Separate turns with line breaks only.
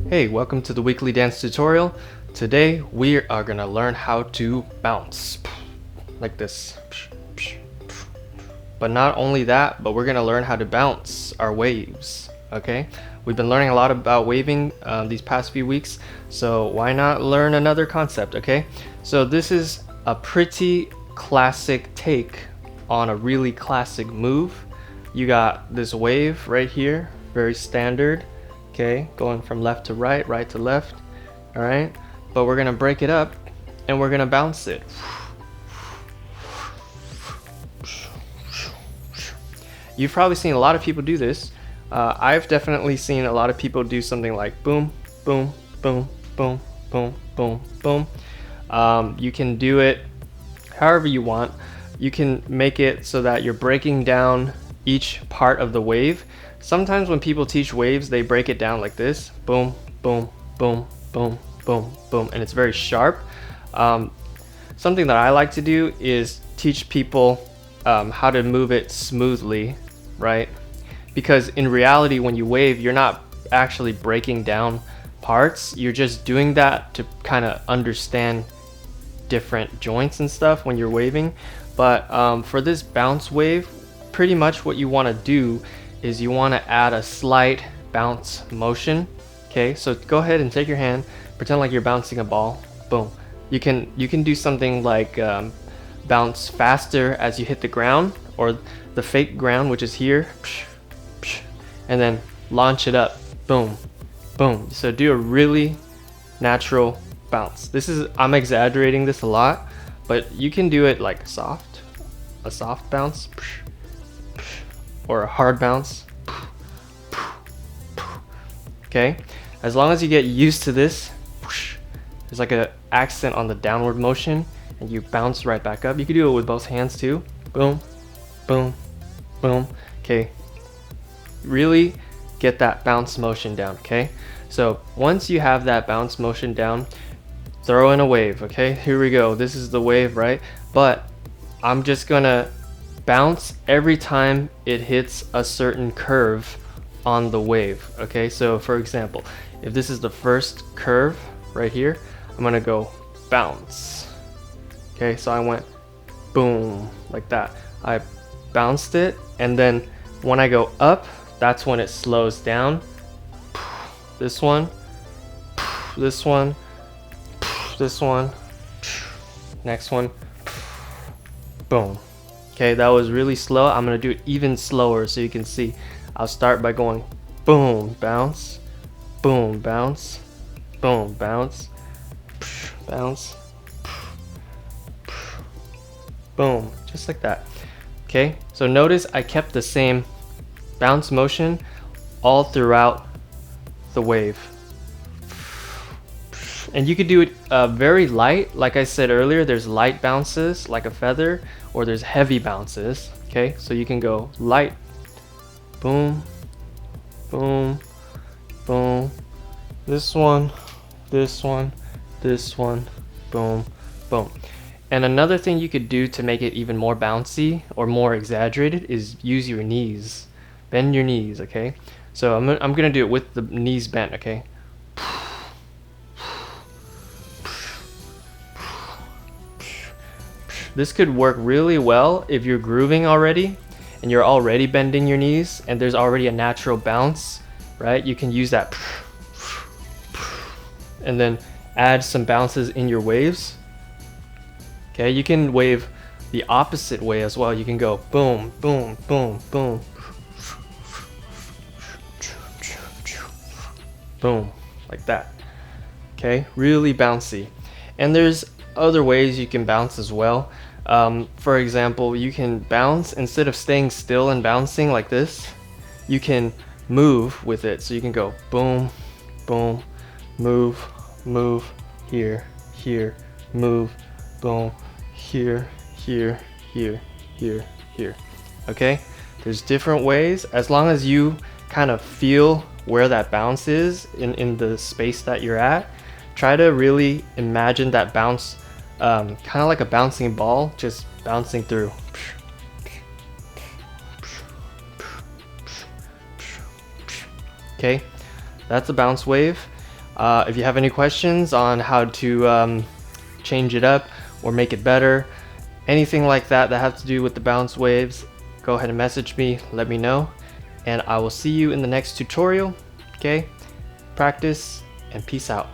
Hey, welcome to the weekly dance tutorial. Today we are gonna learn how to bounce like this. But not only that, but we're gonna learn how to bounce our waves. Okay, we've been learning a lot about waving these past few weeks, so why not learn another concept? Okay, so this is a pretty classic take on a really classic move. You got this wave right here, very standard. Okay, going from left to right, right to left. All right, but we're gonna break it up and we're gonna bounce it. You've probably seen a lot of people do this. I've definitely seen a lot of people do something like boom, boom, boom, boom, boom, boom, boom. You can do it however you want. You can make it so that you're breaking down each part of the wave. Sometimes when people teach waves, they break it down like this: boom, boom, boom, boom, boom, boom, and it's very sharp. Something that I like to do is teach people how to move it smoothly, right? Because in reality, when you wave, you're not actually breaking down parts. You're just doing that to kind of understand different joints and stuff when you're waving. But for this bounce wave, pretty much what you want to do is you want to add a slight bounce motion. Okay, so go ahead and take your hand, pretend like you're bouncing a ball. Boom. You can do something like bounce faster as you hit the ground, or the fake ground, which is here, and then launch it up. Boom, boom. So do a really natural bounce. I'm exaggerating this a lot, but you can do it like a soft bounce, or a hard bounce. Okay, as long as you get used to this, there's like an accent on the downward motion and you bounce right back up. You can do it with both hands too. Boom, boom, boom. Okay, really get that bounce motion down. Okay, so once you have that bounce motion down, throw in a wave. Okay, here we go. This is the wave, right? But I'm just gonna bounce every time it hits a certain curve on the wave. Okay, so for example, if this is the first curve right here, I'm gonna go bounce. Okay, so I went boom like that. I bounced it, and then when I go up, that's when it slows down. This one, this one, this one, next one, boom. Okay, that was really slow. I'm gonna do it even slower so you can see. I'll start by going boom, bounce, boom, bounce, boom, bounce, bounce, boom, just like that. Okay, so notice I kept the same bounce motion all throughout the wave. And you could do it very light. Like I said earlier, there's light bounces like a feather, or there's heavy bounces. Okay, so you can go light, boom, boom, boom, this one, this one, this one, boom, boom. And another thing you could do to make it even more bouncy or more exaggerated is use your knees. Bend your knees. Okay, so I'm gonna do it with the knees bent. Okay, this could work really well if you're grooving already and you're already bending your knees and there's already a natural bounce, right? You can use that and then add some bounces in your waves. Okay, you can wave the opposite way as well. You can go boom, boom, boom, boom, boom, like that. Okay, really bouncy. And there's other ways you can bounce as well. For example, you can bounce instead of staying still and bouncing like this. You can move with it. So you can go boom, boom, move, move, here, here, move, boom, here, here, here, here, here. Okay, there's different ways. As long as you kind of feel where that bounce is in the space that you're at, try to really imagine that bounce kind of like a bouncing ball, just bouncing through. Okay, that's a bounce wave. If you have any questions on how to change it up or make it better, anything like that that has to do with the bounce waves, go ahead and message me, let me know, and I will see you in the next tutorial. Okay, practice and peace out.